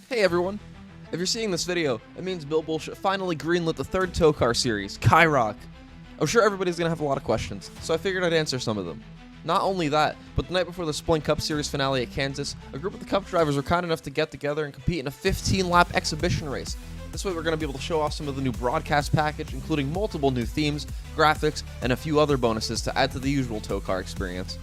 Hey everyone! If you're seeing this video, it means Bill Bullshit finally greenlit the third TOECAR series, Kyrock. I'm sure everybody's gonna have a lot of questions, so I figured I'd answer some of them. Not only that, but the night before the Splint Cup Series finale at Kansas, a group of the Cup drivers were kind enough to get together and compete in a 15-lap exhibition race. This way we're going to be able to show off some of the new broadcast package, including multiple new themes, graphics, and a few other bonuses to add to the usual TOECAR experience.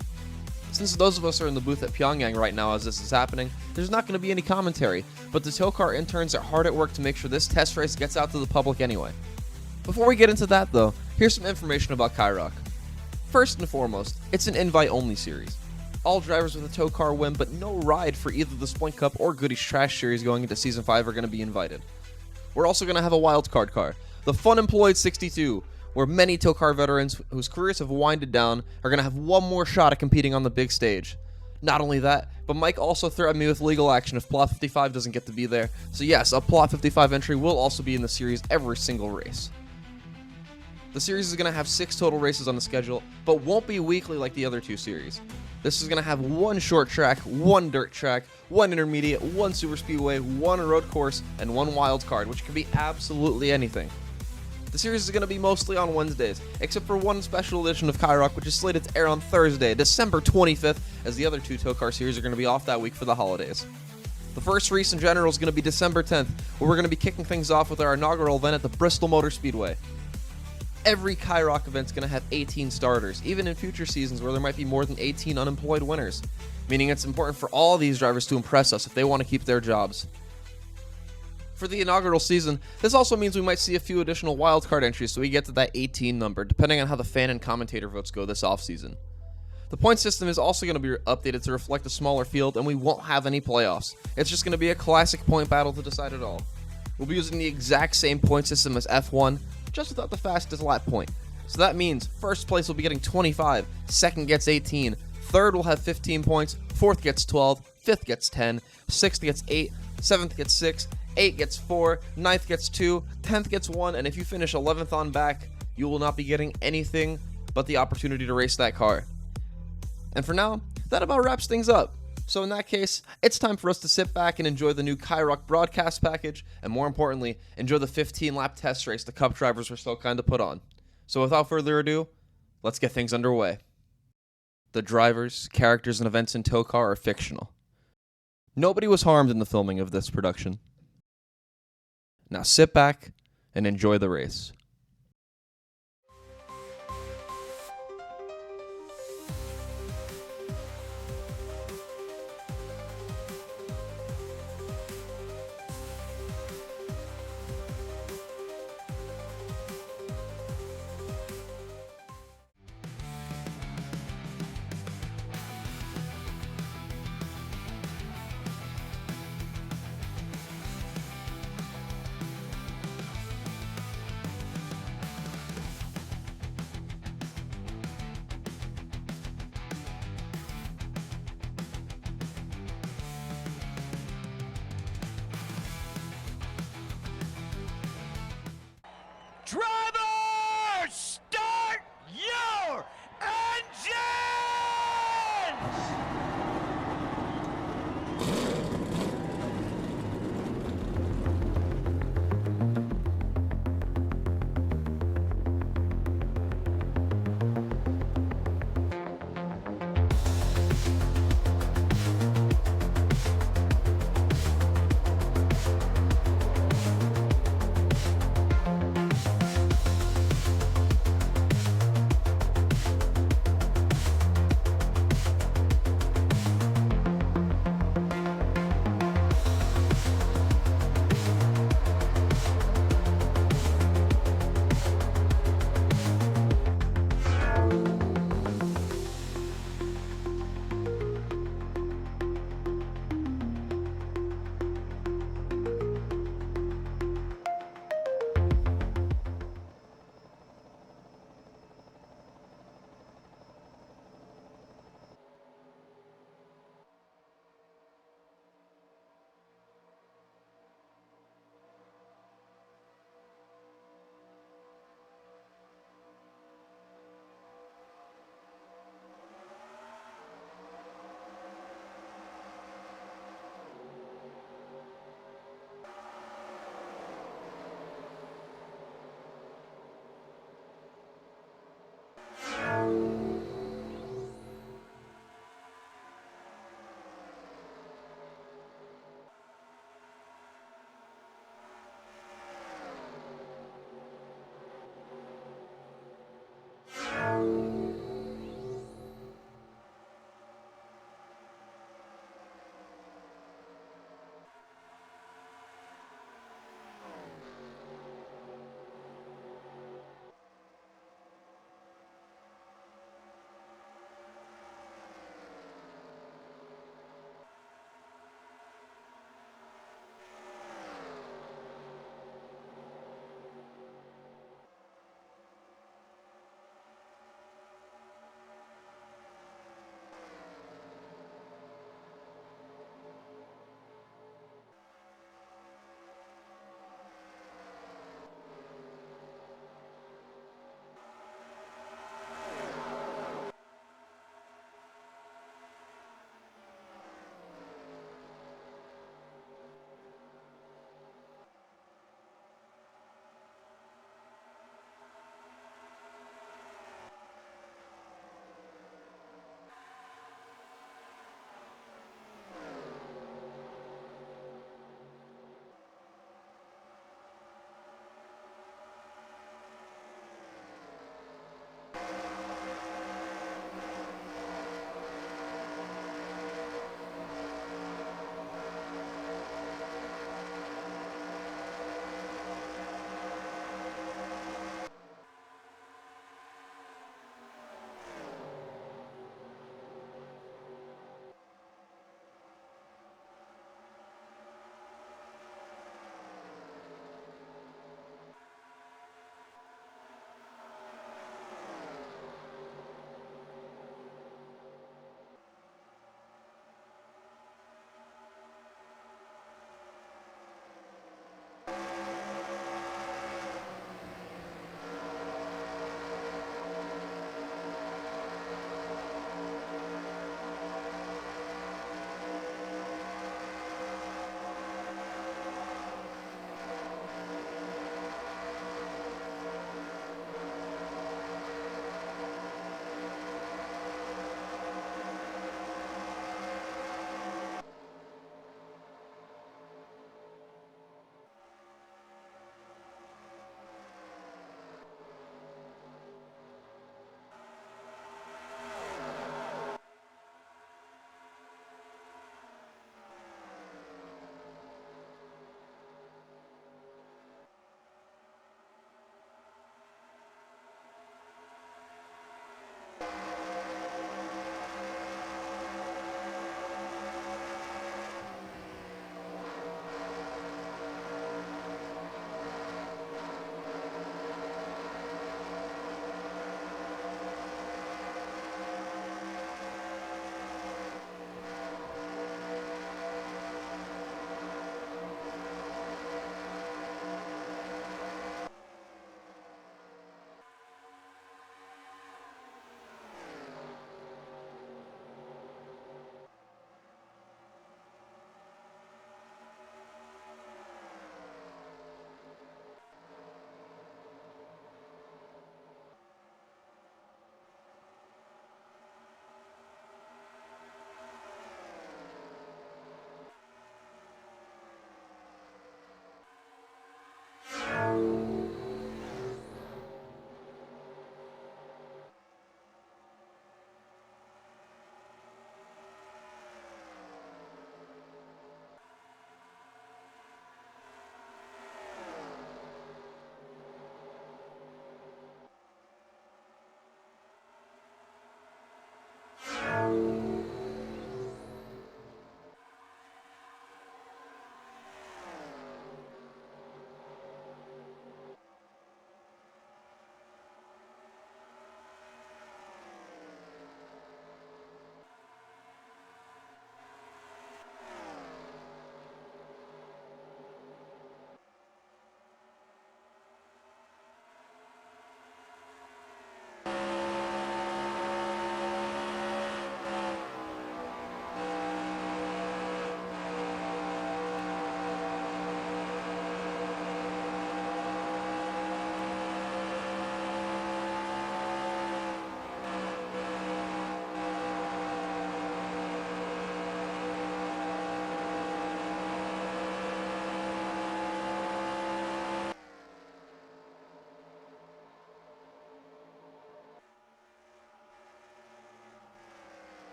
Since those of us are in the booth at Pyongyang right now as this is happening, there's not going to be any commentary, but the TOECAR interns are hard at work to make sure this test race gets out to the public anyway. Before we get into that though, here's some information about Kyrock. First and foremost, it's an invite-only series. All drivers with a TOECAR win, but no ride for either the Splint Cup or Goodies Trash Series going into Season 5 are going to be invited. We're also going to have a wildcard car, the Fun Employed 62, where many TOECAR veterans whose careers have winded down are going to have one more shot at competing on the big stage. Not only that, but Mike also threatened me with legal action if Plot 55 doesn't get to be there, so yes, a Plot 55 entry will also be in the series every single race. The series is going to have 6 total races on the schedule, but won't be weekly like the other two series. This is going to have one short track, one dirt track, one intermediate, one super speedway, one road course, and one wild card, which can be absolutely anything. The series is going to be mostly on Wednesdays, except for one special edition of Kyrock, which is slated to air on Thursday, December 25th, as the other two TOECAR series are going to be off that week for the holidays. The first race in general is going to be December 10th, where we're going to be kicking things off with our inaugural event at the Bristol Motor Speedway. Every Kyrock event is going to have 18 starters, even in future seasons where there might be more than 18 unemployed winners, meaning it's important for all these drivers to impress us if they want to keep their jobs. For the inaugural season, this also means we might see a few additional wildcard entries so we get to that 18 number, depending on how the fan and commentator votes go this offseason. The point system is also going to be updated to reflect a smaller field, and we won't have any playoffs. It's just going to be a classic point battle to decide it all. We'll be using the exact same point system as F1, just without the fastest lap point. So that means first place will be getting 25, second gets 18, third will have 15 points, fourth gets 12, fifth gets 10, sixth gets 8, seventh gets 6, 8 gets 4, ninth gets 2, 10th gets 1, and if you finish 11th on back, you will not be getting anything but the opportunity to race that car. And for now, that about wraps things up. So in that case, it's time for us to sit back and enjoy the new Kyrock broadcast package, and more importantly, enjoy the 15-lap test race the Cup drivers were so kind to put on. So without further ado, let's get things underway. The drivers, characters, and events in TOECAR are fictional. Nobody was harmed in the filming of this production. Now sit back and enjoy the race. Drive!